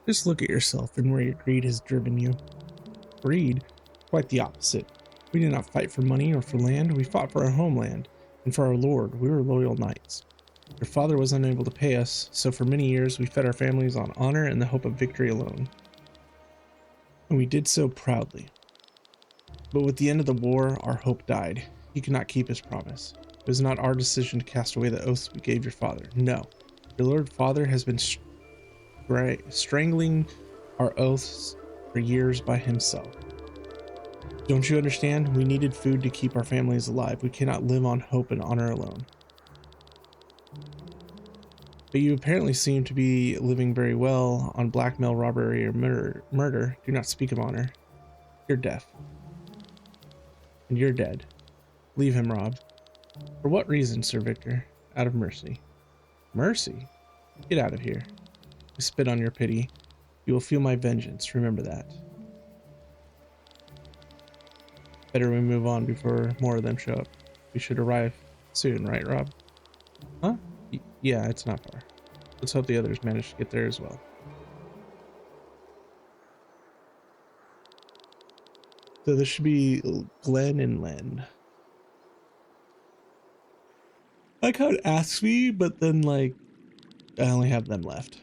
Just look at yourself and where your greed has driven you. Greed? Quite the opposite. We did not fight for money or for land, we fought for our homeland, and for our lord. We were loyal knights. Your father was unable to pay us, so for many years we fed our families on honor and the hope of victory alone. And we did so proudly. But with the end of the war, our hope died. He could not keep his promise. It was not our decision to cast away the oaths we gave your father. No. Your lord father has been strangling our oaths for years by himself. Don't you understand? We needed food to keep our families alive. We cannot live on hope and honor alone. But you apparently seem to be living very well on blackmail, robbery, or murder. Do not speak of honor. You're deaf. And you're dead. Leave him, Rob. For what reason, Sir Victor? Out of mercy. Mercy? Get out of here. I spit on your pity. You will feel my vengeance. Remember that. Better we move on before more of them show up. We should arrive soon, right, Rob? Huh? Yeah, it's not far. Let's hope the others manage to get there as well. So this should be Glenn and Len. I kind of asked me, but then like I only have them left.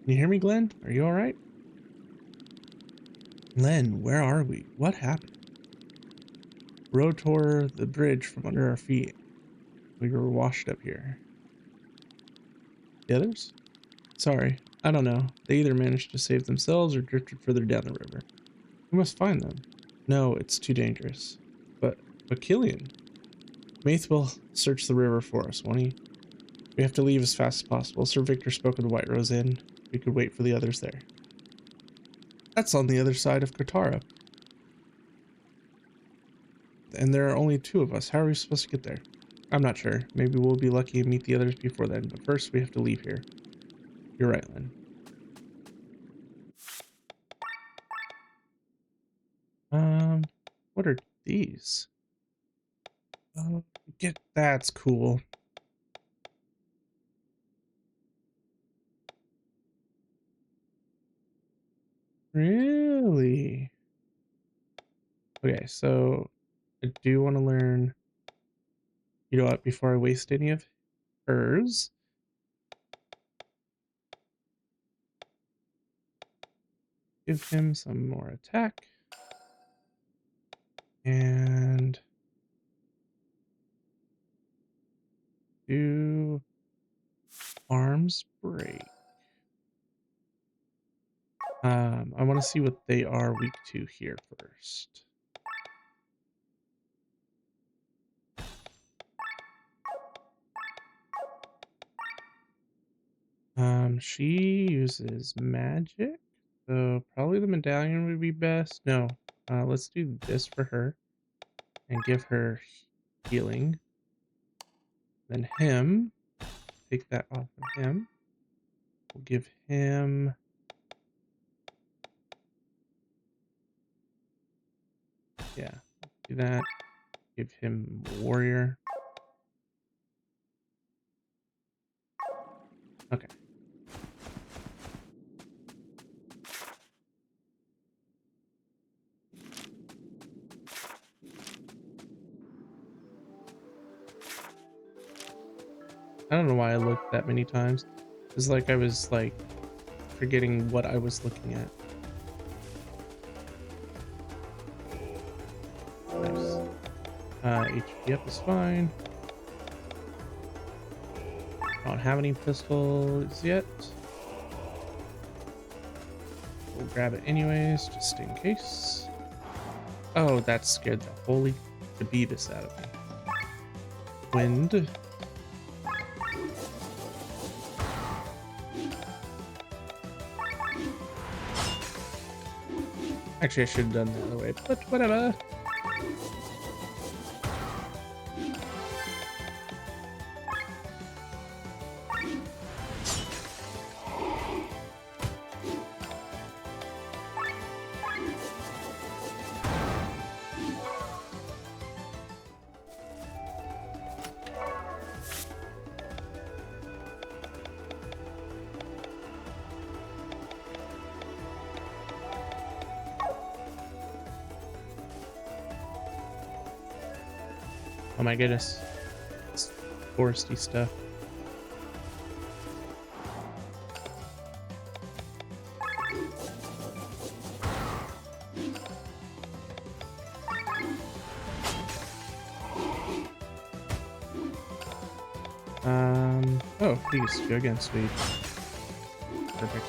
Can you hear me, Glenn? Are you all right? Len, where are we? What happened? Road tore the bridge from under our feet. We were washed up here. The others? Sorry, I don't know. They either managed to save themselves or drifted further down the river. We must find them. No, it's too dangerous. But Killian. Maith will search the river for us, won't he? We have to leave as fast as possible. Sir Victor spoke of the White Rose Inn. We could wait for the others there. That's on the other side of Katara. And there are only two of us. How are we supposed to get there? I'm not sure. Maybe we'll be lucky and meet the others before then. But first, we have to leave here. You're right, Len. What are these? That's cool. Really? Okay, so I do want to learn, you know what, before I waste any of hers. Give him some more attack. And do arms break. I want to see what they are weak to here first. She uses magic, so probably the medallion would be best. No, let's do this for her and give her healing. Then him, take that off of him. We'll give him do that. Give him warrior. Okay. I don't know why I looked that many times. It's like I was like forgetting what I was looking at. Nice. HP up is fine. I don't have any pistols yet. We'll grab it anyways, just in case. Oh, that scared the holy beavis out of me. Wind. Actually, I should have done the other way, but whatever. Oh my goodness. It's foresty stuff. Oh, please, go again, sweet. Perfect.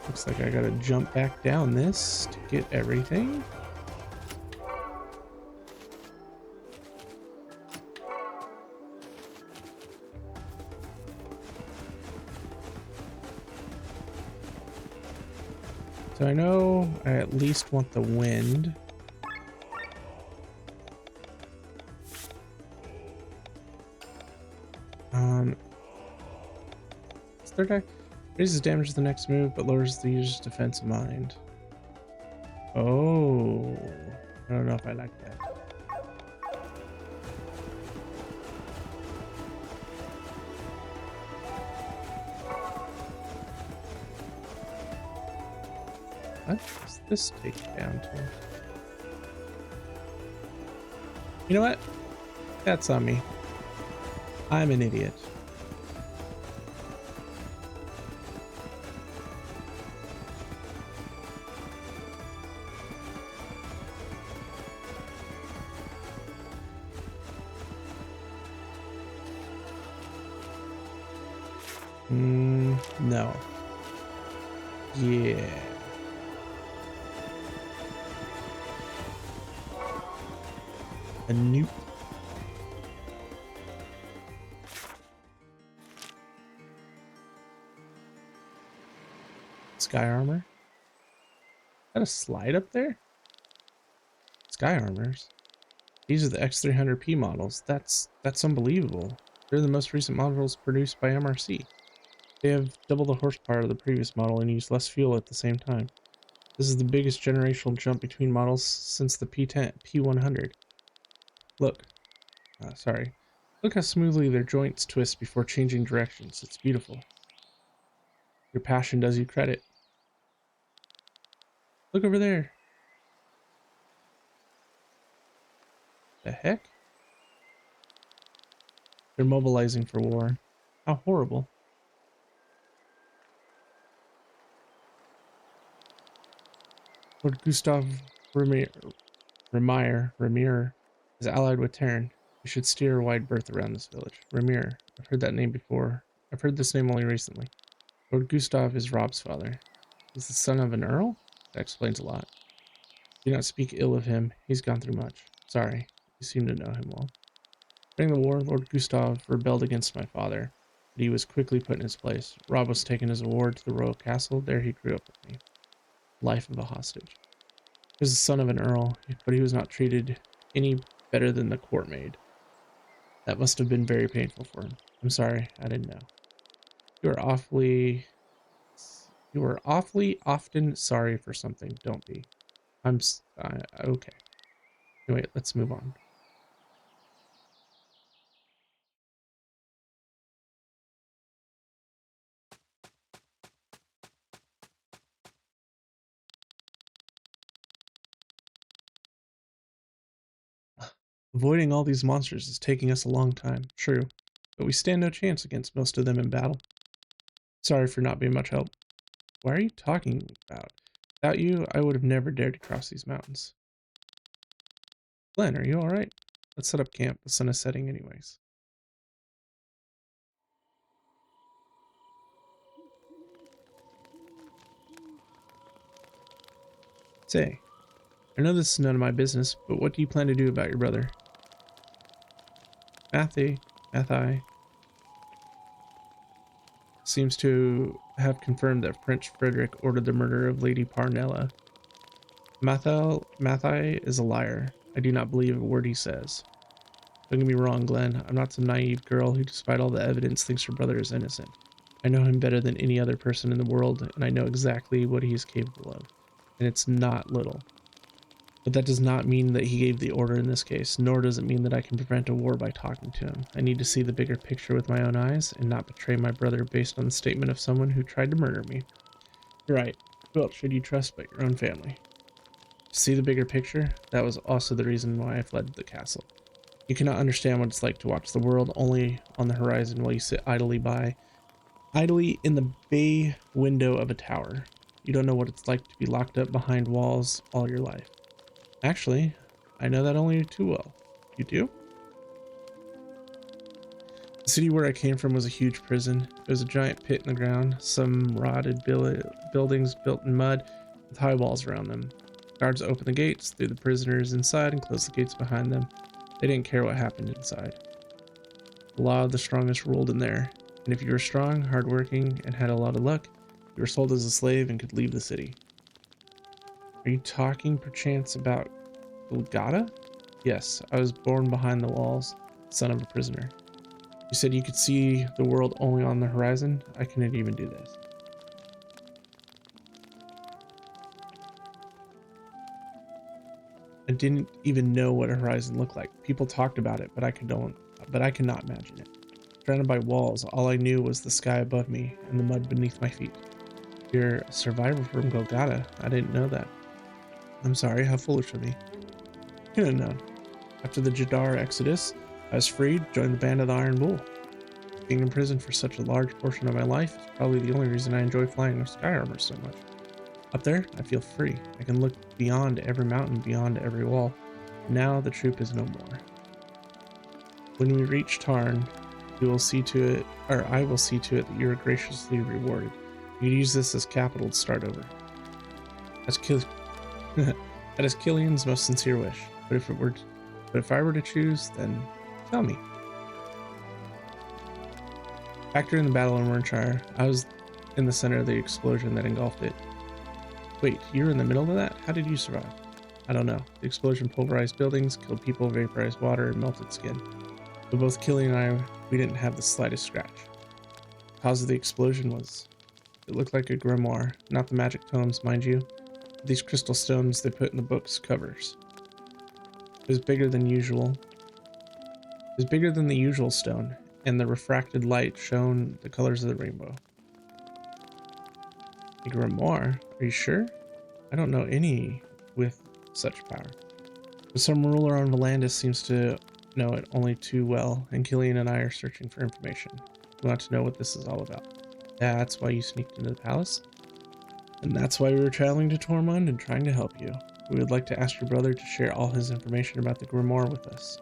Looks like I gotta jump back down this to get everything. So I know I at least want the wind. Third eye raises damage to the next move, but lowers the user's defense mind. Oh, I don't know if I like that. What does this take down to? You know what? That's on me. I'm an idiot. No. Yeah. A nuke. Sky armor. Got a slide up there? Sky armors. These are the X300P models. That's unbelievable. They're the most recent models produced by MRC. They have double the horsepower of the previous model and use less fuel at the same time. This is the biggest generational jump between models since the P100. Look. Sorry. Look how smoothly their joints twist before changing directions. It's beautiful. Your passion does you credit. Look over there. The heck? They're mobilizing for war. How horrible. Lord Gustav Ramir is allied with Terran. We should steer a wide berth around this village. Ramir. I've heard that name before. I've heard this name only recently. Lord Gustav is Rob's father. He's the son of an earl? That explains a lot. Do not speak ill of him. He's gone through much. Sorry. You seem to know him well. During the war, Lord Gustav rebelled against my father, but he was quickly put in his place. Rob was taken as a ward to the royal castle. There he grew up with me. Life of a hostage. He was the son of an earl, but he was not treated any better than the court maid. That must have been very painful for him. I'm sorry, I didn't know. You are awfully... You are awfully often sorry for something, don't be. Okay. Anyway, let's move on. Avoiding all these monsters is taking us a long time, true, but we stand no chance against most of them in battle. Sorry for not being much help. What are you talking about? Without you, I would have never dared to cross these mountains. Glenn, are you alright? Let's set up camp. The sun is setting anyways. Say, I know this is none of my business, but what do you plan to do about your brother? Mathai seems to have confirmed that Prince Frederick ordered the murder of Lady Parnella. Mathai is a liar. I do not believe a word he says. Don't get me wrong, Glenn. I'm not some naive girl who, despite all the evidence, thinks her brother is innocent. I know him better than any other person in the world, and I know exactly what he is capable of. And it's not little. But that does not mean that he gave the order in this case, nor does it mean that I can prevent a war by talking to him. I need to see the bigger picture with my own eyes, and not betray my brother based on the statement of someone who tried to murder me. You're right. Who else should you trust but your own family? To see the bigger picture, that was also the reason why I fled the castle. You cannot understand what it's like to watch the world only on the horizon while you sit idly in the bay window of a tower. You don't know what it's like to be locked up behind walls all your life. Actually, I know that only too well. You do? The city where I came from was a huge prison. It was a giant pit in the ground, some rotted buildings built in mud with high walls around them. Guards opened the gates, threw the prisoners inside, and closed the gates behind them. They didn't care what happened inside. The law of the strongest ruled in there, and if you were strong, hardworking, and had a lot of luck, you were sold as a slave and could leave the city. Are you talking perchance about Golgotha? Yes, I was born behind the walls, son of a prisoner. You said you could see the world only on the horizon? I couldn't even do this. I didn't even know what a horizon looked like. People talked about it, but I could not imagine it. Surrounded by walls, all I knew was the sky above me and the mud beneath my feet. You're a survivor from Golgotha. I didn't know that. I'm sorry, how foolish of me. You couldn't have known. After the Jadar exodus, I was freed, joined the band of the Iron Bull. Being in prison for such a large portion of my life is probably the only reason I enjoy flying with sky armor so much. Up there, I feel free. I can look beyond every mountain, beyond every wall. Now the troop is no more. When we reach Tarn, I will see to it that you are graciously rewarded. You can use this as capital to start over. That is Killian's most sincere wish. But if I were to choose, then tell me. Back during the battle in Wernshire, I was in the center of the explosion that engulfed it. Wait, you were in the middle of that? How did you survive? I don't know. The explosion pulverized buildings, killed people, vaporized water, and melted skin. But both Killian and I, we didn't have the slightest scratch. The cause of the explosion was... It looked like a grimoire, not the magic tomes, mind you. These crystal stones they put in the book's covers. It was bigger than usual. It was bigger than the usual stone, and the refracted light shone the colors of the rainbow. A grimoire? Are you sure? I don't know any with such power. But some ruler on Volandis seems to know it only too well, and Killian and I are searching for information. We want to know what this is all about. That's why you sneaked into the palace? And that's why we were traveling to Tormund and trying to help you. We would like to ask your brother to share all his information about the grimoire with us.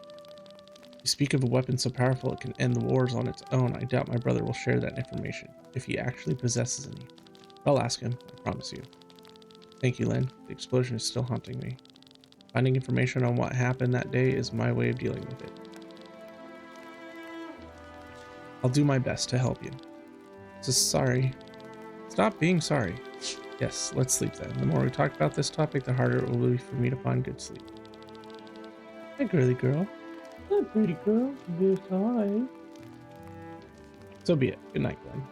You speak of a weapon so powerful it can end the wars on its own. I doubt my brother will share that information, if he actually possesses any. I'll ask him, I promise you. Thank you, Len. The explosion is still haunting me. Finding information on what happened that day is my way of dealing with it. I'll do my best to help you. So sorry. Stop being sorry. Yes, let's sleep then. The more we talk about this topic, the harder it will be for me to find good sleep. Hey, girly girl. Hi, pretty girl. Yes, hi. So be it. Good night, Glenn.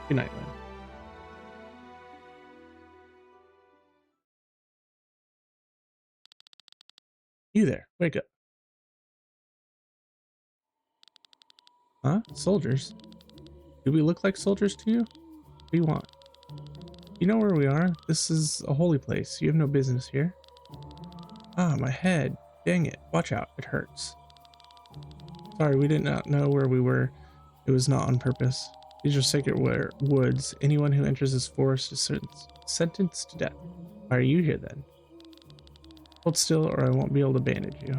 Good night, Glenn. You there. Wake up. Huh? Soldiers? Do we look like soldiers to you? What do you want? You know where we are? This is a holy place. You have no business here. Ah, my head. Dang it. Watch out. It hurts. Sorry, we did not know where we were. It was not on purpose. These are sacred woods. Anyone who enters this forest is sentenced to death. Why are you here then? Hold still or I won't be able to bandage you.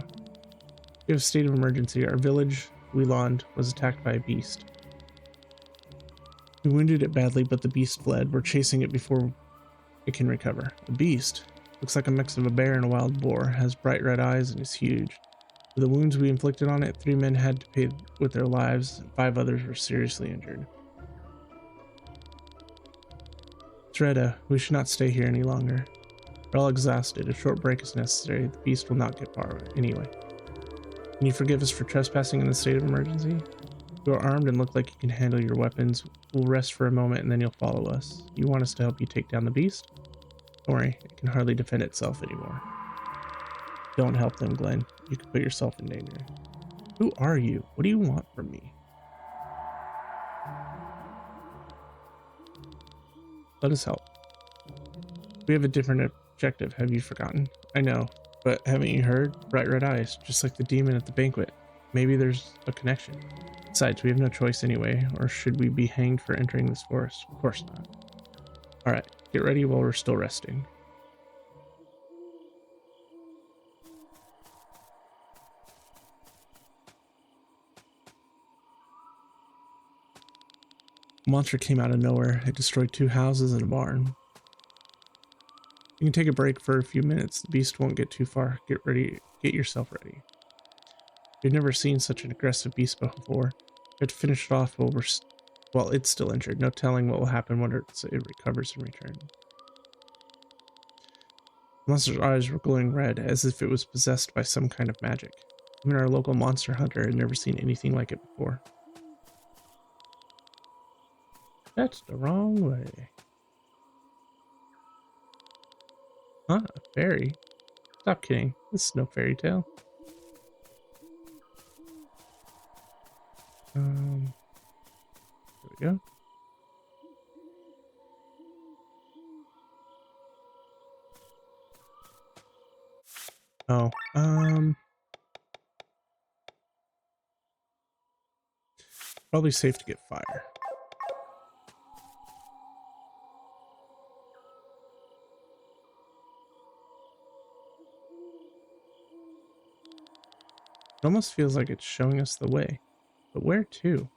We have a state of emergency. Our village, Wieland, was attacked by a beast. We wounded it badly, but the beast fled. We're chasing it before it can recover. The beast looks like a mix of a bear and a wild boar, has bright red eyes, and is huge. For the wounds we inflicted on it, 3 men had to pay with their lives, and 5 others were seriously injured. Treda, we should not stay here any longer. We're all exhausted. A short break is necessary. The beast will not get far anyway. Can you forgive us for trespassing in the state of emergency? You are armed and look like you can handle your weapons. We'll rest for a moment and then you'll follow us. You want us to help you take down the beast? Don't worry, it can hardly defend itself anymore. Don't help them, Glenn. You could put yourself in danger. Who are you? What do you want from me? Let us help. We have a different objective. Have you forgotten? I know, but haven't you heard? Bright red eyes, just like the demon at the banquet. Maybe there's a connection. Besides, we have no choice anyway, or should we be hanged for entering this forest? Of course not. Alright, get ready while we're still resting. A monster came out of nowhere. It destroyed 2 houses and a barn. You can take a break for a few minutes. The beast won't get too far. Get ready. Get yourself ready. We've never seen such an aggressive beast before. We have to finish it off while it's still injured. No telling what will happen when it recovers and returns. The monster's eyes were glowing red, as if it was possessed by some kind of magic. Even our local monster hunter had never seen anything like it before. That's the wrong way. Huh? A fairy? Stop kidding. This is no fairy tale. There we go. Oh, probably safe to get fire. It almost feels like it's showing us the way, but where to?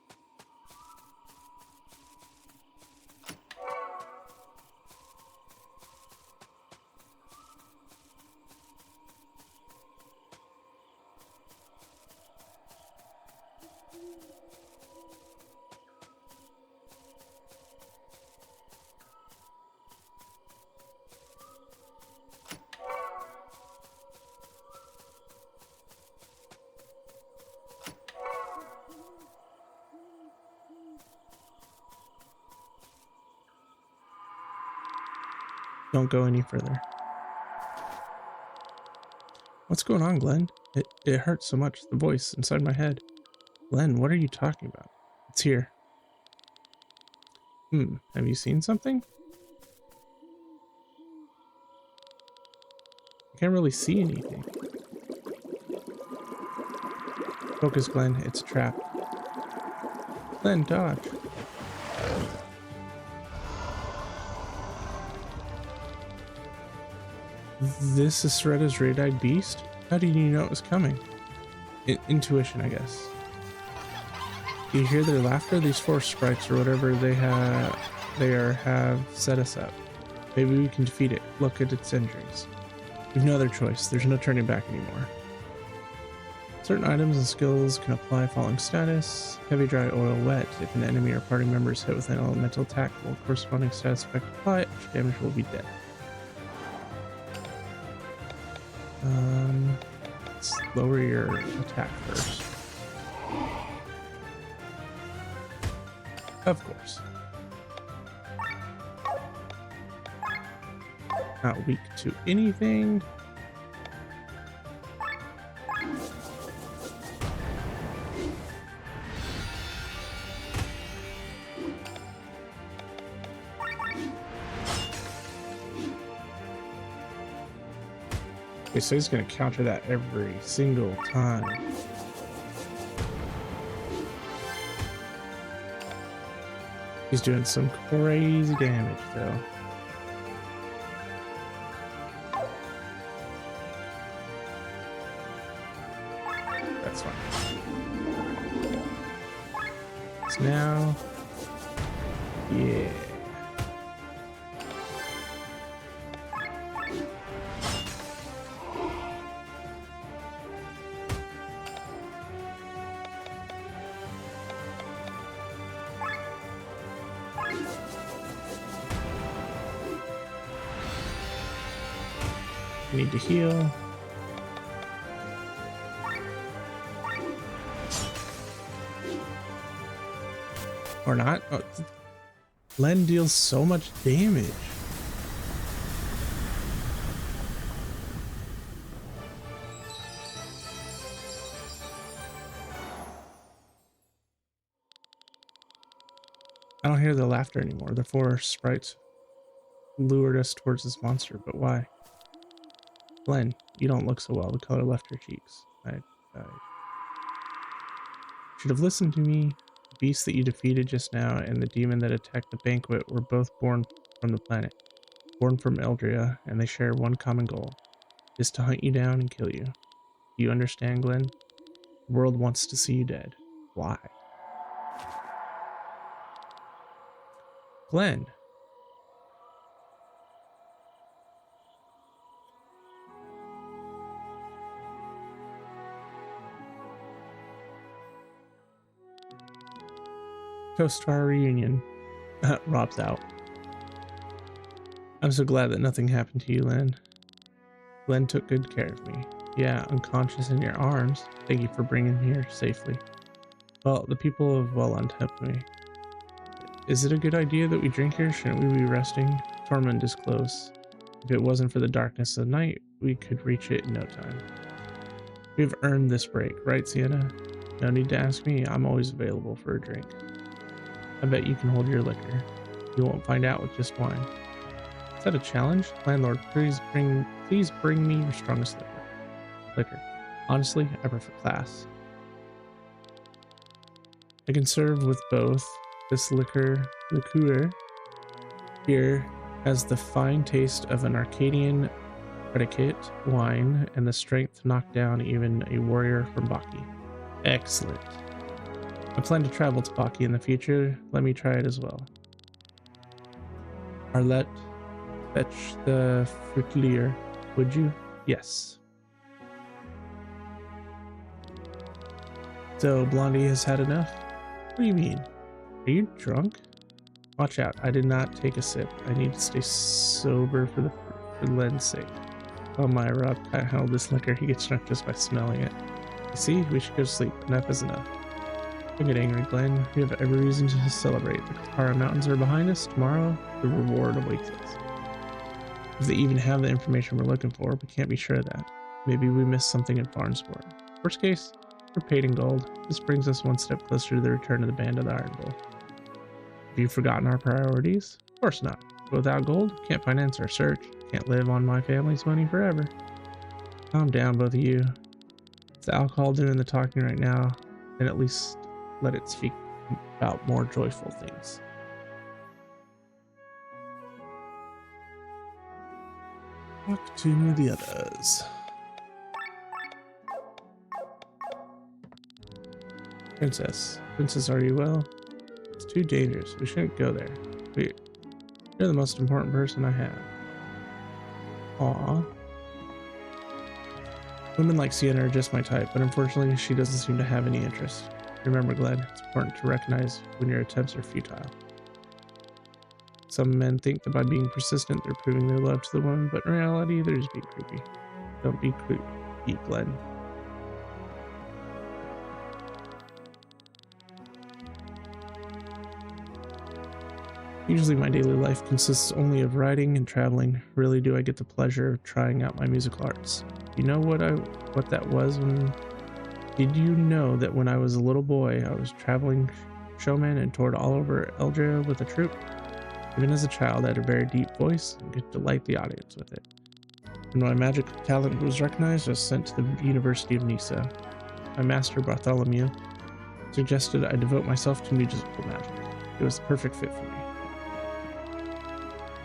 Don't go any further. What's going on, Glenn? It hurts so much, the voice inside my head. Glenn, what are you talking about? It's here. Have you seen something? I can't really see anything. Focus, Glenn. It's a trap. Glenn, dodge. This is Seretta's red-eyed beast? How did you know it was coming? Intuition, I guess. Do you hear their laughter? These forest sprites or whatever they have set us up. Maybe we can defeat it. Look at its injuries. We've no other choice. There's no turning back anymore. Certain items and skills can apply falling status. Heavy, dry, oil, wet. If an enemy or party member is hit with an elemental attack, will corresponding status effect apply, which damage will be dead. Let's lower your attack first. Of course. Not weak to anything. Okay, so he's going to counter that every single time. He's doing some crazy damage, though. That's fine. So now Yeah. Need to heal. Or not. Oh, Len deals so much damage. I don't hear the laughter anymore. The four sprites lured us towards this monster, but why? Glenn, you don't look so well. The color left your cheeks. I should have listened to me. The beast that you defeated just now and the demon that attacked the banquet were both born from the planet. Born from Eldria, and they share one common goal. Is to hunt you down and kill you. Do you understand, Glenn? The world wants to see you dead. Why? Glenn. Toast to our reunion. Rob's out. I'm so glad that nothing happened to you, Len. Glenn took good care of me. Yeah, unconscious in your arms. Thank you for bringing me here safely. Well, the people of Welland helped me. Is it a good idea that we drink here? Shouldn't we be resting? Tormund is close. If it wasn't for the darkness of the night, we could reach it in no time. We've earned this break, right, Sienna? No need to ask me. I'm always available for a drink. I bet you can hold your liquor. You won't find out with just wine. Is that a challenge? Landlord, please bring me your strongest liquor. Honestly, I prefer class. I can serve with both. This liqueur here has the fine taste of an Arcadian predicate wine and the strength to knock down even a warrior from Baki. Excellent. I plan to travel to Baki in the future. Let me try it as well. Arlette, fetch the fruitier, would you? Yes. So Blondie has had enough? What do you mean? Are you drunk? Watch out, I did not take a sip. I need to stay sober for Len's sake. Oh my, Rob can't handle this liquor. He gets drunk just by smelling it. You see, we should go to sleep. Enough is enough. Don't get angry, Glenn. We have every reason to celebrate. The Kapara Mountains are behind us. Tomorrow, the reward awaits us. If they even have the information we're looking for, we can't be sure of that. Maybe we missed something in Farnsworth. Worst case, we're paid in gold. This brings us one step closer to the return of the Band of the Iron Bull. Have you forgotten our priorities? Of course not. But without gold, can't finance our search. Can't live on my family's money forever. Calm down, both of you. Is the alcohol doing the talking right now? Then at least let it speak about more joyful things. Talk to the others. Princess, are you well? It's too dangerous. We shouldn't go there. You're the most important person I have. Aww. Women like Sienna are just my type, but unfortunately she doesn't seem to have any interest. Remember, Glenn, it's important to recognize when your attempts are futile. Some men think that by being persistent, they're proving their love to the woman, but in reality, they're just being creepy. Don't be creepy, Glenn. Usually my daily life consists only of writing and traveling. Rarely do I get the pleasure of trying out my musical arts. You know what that was when... Did you know that when I was a little boy, I was traveling showman and toured all over Eldria with a troupe? Even as a child, I had a very deep voice and could delight the audience with it. When my magic talent was recognized, I was sent to the University of Nisa. My master, Bartholomew, suggested I devote myself to musical magic. It was the perfect fit for me.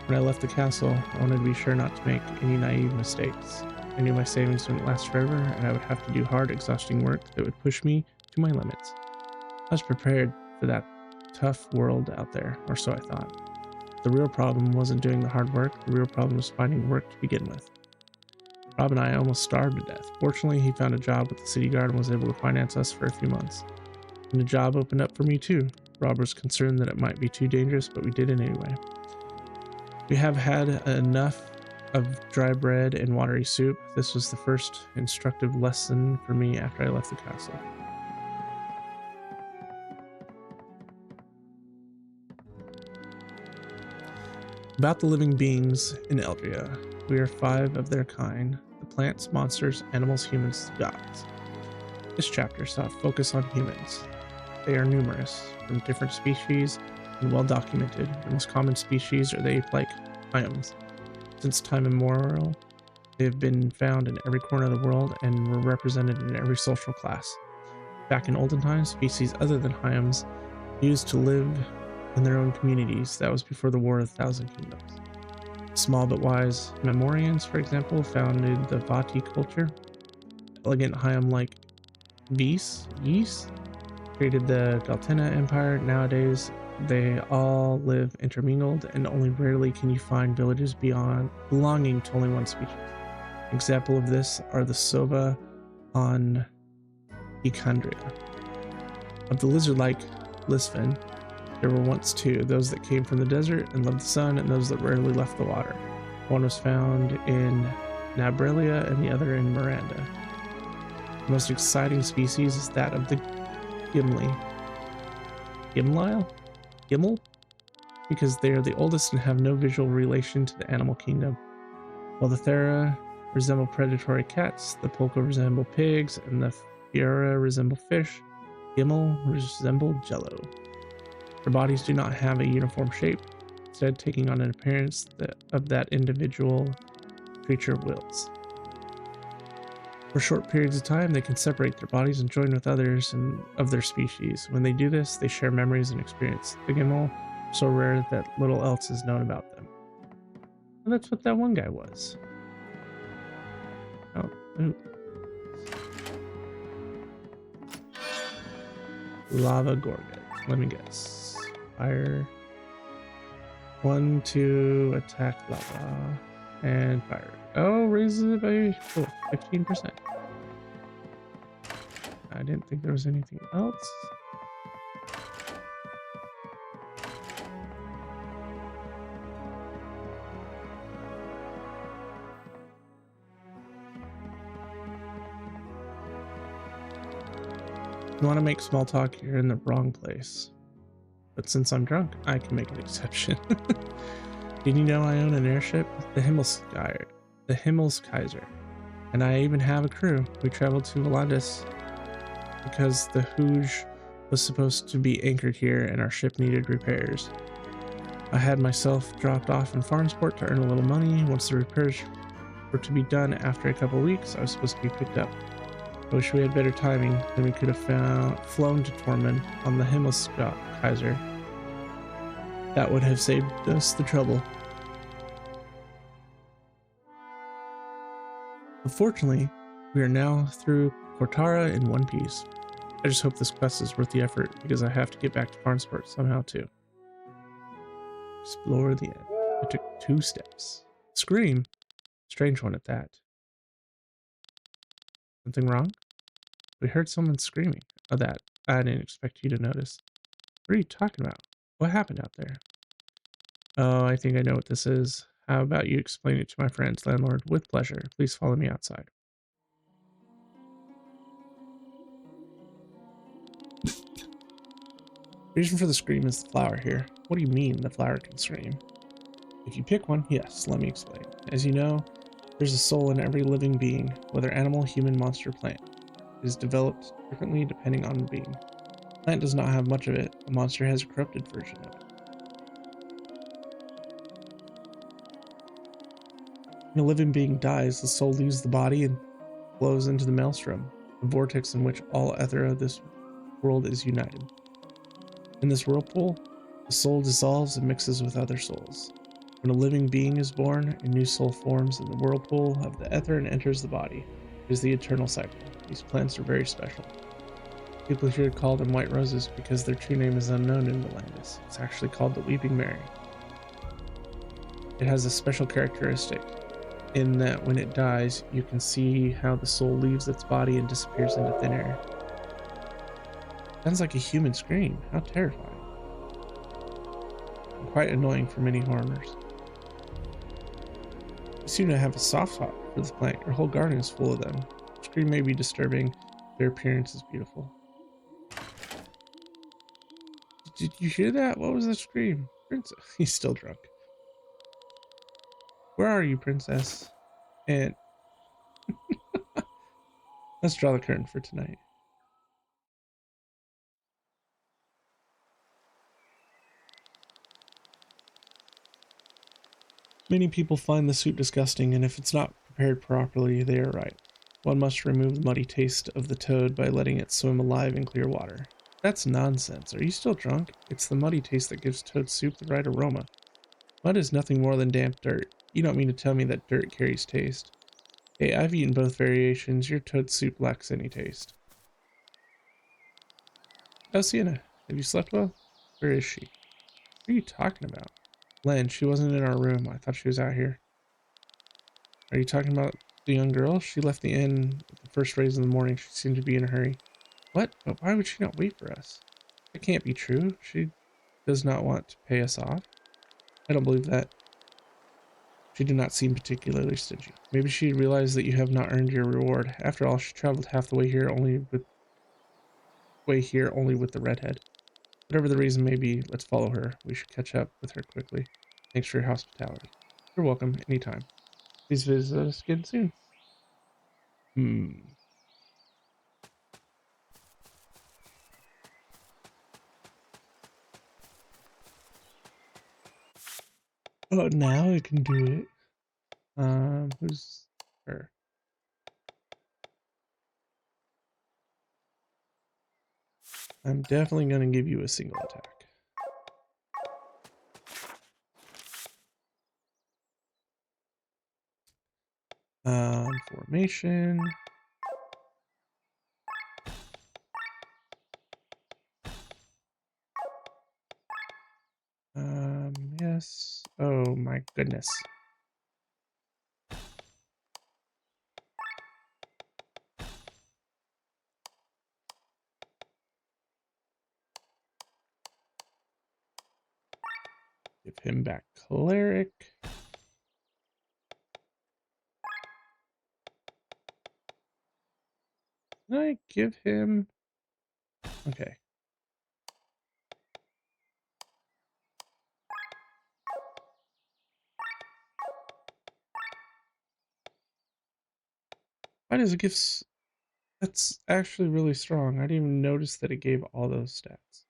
When I left the castle, I wanted to be sure not to make any naive mistakes. I knew my savings wouldn't last forever, and I would have to do hard, exhausting work that would push me to my limits. I was prepared for that tough world out there, or so I thought. The real problem wasn't doing the hard work, the real problem was finding work to begin with. Rob and I almost starved to death. Fortunately, he found a job with the city guard and was able to finance us for a few months. And the job opened up for me too. Rob was concerned that it might be too dangerous, but we did it anyway. We have had enough of dry bread and watery soup. This was the first instructive lesson for me after I left the castle. About the living beings in Eldria. We are 5 of their kind: the plants, monsters, animals, humans, gods. This chapter sought focus on humans. They are numerous, from different species and well documented. The most common species are the ape-like Hyams. Since time immemorial, they have been found in every corner of the world and were represented in every social class. Back in olden times, species other than Hyams used to live in their own communities. That was before the War of the Thousand Kingdoms. Small but wise Memorians, for example, founded the Vati culture. Elegant Hyam-like Vis created the Galtena Empire. Nowadays, they all live intermingled, and only rarely can you find villages belonging to only one species. An example of this are the Sova on Ecandria. Of the lizard-like Lisfin, there were once 2, those that came from the desert and loved the sun, and those that rarely left the water. One was found in Nabrelia and the other in Miranda. The most exciting species is that of the Gimel? Because they are the oldest and have no visual relation to the animal kingdom. While the Thera resemble predatory cats, the Polka resemble pigs, and the Fiera resemble fish, Gimel resemble jello. Their bodies do not have a uniform shape, instead taking on an appearance of that individual creature wills. For short periods of time, they can separate their bodies and join with others of their species. When they do this, they share memories and experience. The Gimel are so rare that little else is known about them. And that's what that one guy was. Oh, ooh. Lava Gorgon. Let me guess. Fire. 1, 2, attack lava. And fire. Oh, raises it by 15%. I didn't think there was anything else. You want to make small talk, you're in the wrong place. But since I'm drunk, I can make an exception. Did you know I own an airship? The Himmelskaiser. And I even have a crew. We traveled to Volandis because the Hooge was supposed to be anchored here and our ship needed repairs. I had myself dropped off in Farnsport to earn a little money. Once the repairs were to be done after a couple of weeks, I was supposed to be picked up. I wish we had better timing, then we could have flown to Tormund on the Himmelskaiser. That would have saved us the trouble. But fortunately, we are now through Cortara in one piece. I just hope this quest is worth the effort, because I have to get back to Farnsport somehow too. Explore the end. I took 2 steps. Scream? Strange one at that. Something wrong? We heard someone screaming. Oh, that. I didn't expect you to notice. What are you talking about? What happened out there? Oh, I think I know what this is. How about you explain it to my friends, landlord? With pleasure. Please follow me outside. The reason for the scream is the flower here. What do you mean the flower can scream? If you pick one, yes, let me explain. As you know, there's a soul in every living being, whether animal, human, monster, plant. It is developed differently depending on the being. A plant does not have much of it. A monster has a corrupted version of it. When a living being dies, the soul leaves the body and flows into the maelstrom, a vortex in which all ether of this world is united. In this whirlpool, the soul dissolves and mixes with other souls. When a living being is born, a new soul forms in the whirlpool of the ether and enters the body. It is the eternal cycle. These plants are very special. People here call them white roses because their true name is unknown in Melandis. It's actually called the Weeping Mary. It has a special characteristic in that when it dies, you can see how the soul leaves its body and disappears into thin air. Sounds like a human scream. How terrifying. And quite annoying for many horners. You seem to have a soft spot for this plant. Your whole garden is full of them. The scream may be disturbing. Their appearance is beautiful. Did you hear that? What was the scream? Princess. He's still drunk. Where are you, princess? And let's draw the curtain for tonight. Many people find the soup disgusting, and if it's not prepared properly, they are right. One must remove the muddy taste of the toad by letting it swim alive in clear water. That's nonsense. Are you still drunk? It's the muddy taste that gives toad soup the right aroma. Mud is nothing more than damp dirt. You don't mean to tell me that dirt carries taste. Hey, I've eaten both variations. Your toad soup lacks any taste. Oh, Sienna, have you slept well? Where is she? What are you talking about? Len, she wasn't in our room. I thought she was out here. Are you talking about the young girl? She left the inn with the first rays in the morning. She seemed to be in a hurry. What? But why would she not wait for us? It can't be true. She does not want to pay us off. I don't believe that. She did not seem particularly stingy. Maybe she realized that you have not earned your reward. After all, she traveled half the way here only with the redhead. Whatever the reason may be, let's follow her. We should catch up with her quickly. Thanks for your hospitality. You're welcome, anytime. Please visit us again soon. Oh, now I can do it. Who's her? I'm definitely gonna give you a single attack. Formation. Yes. Oh my goodness. Give him back cleric. Can I give him? Okay. Why does it give? That's actually really strong. I didn't even notice that it gave all those stats.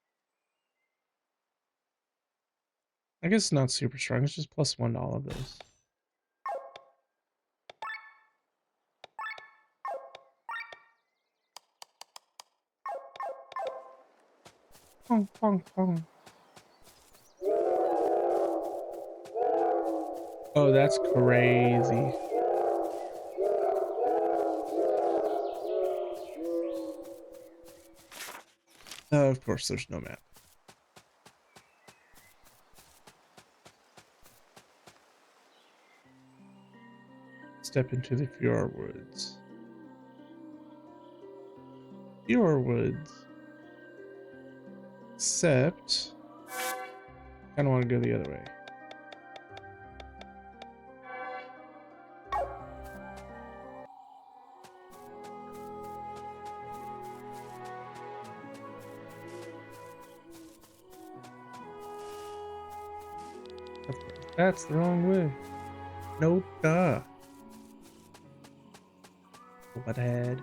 I guess it's not super strong. It's just +1 to all of those. Pong, pong, pong. Oh, that's crazy. Of course, there's no map. Step into the Fjord Woods. Fjord Woods. Except, I kind of want to go the other way. That's the wrong way. Nope, duh. What I had.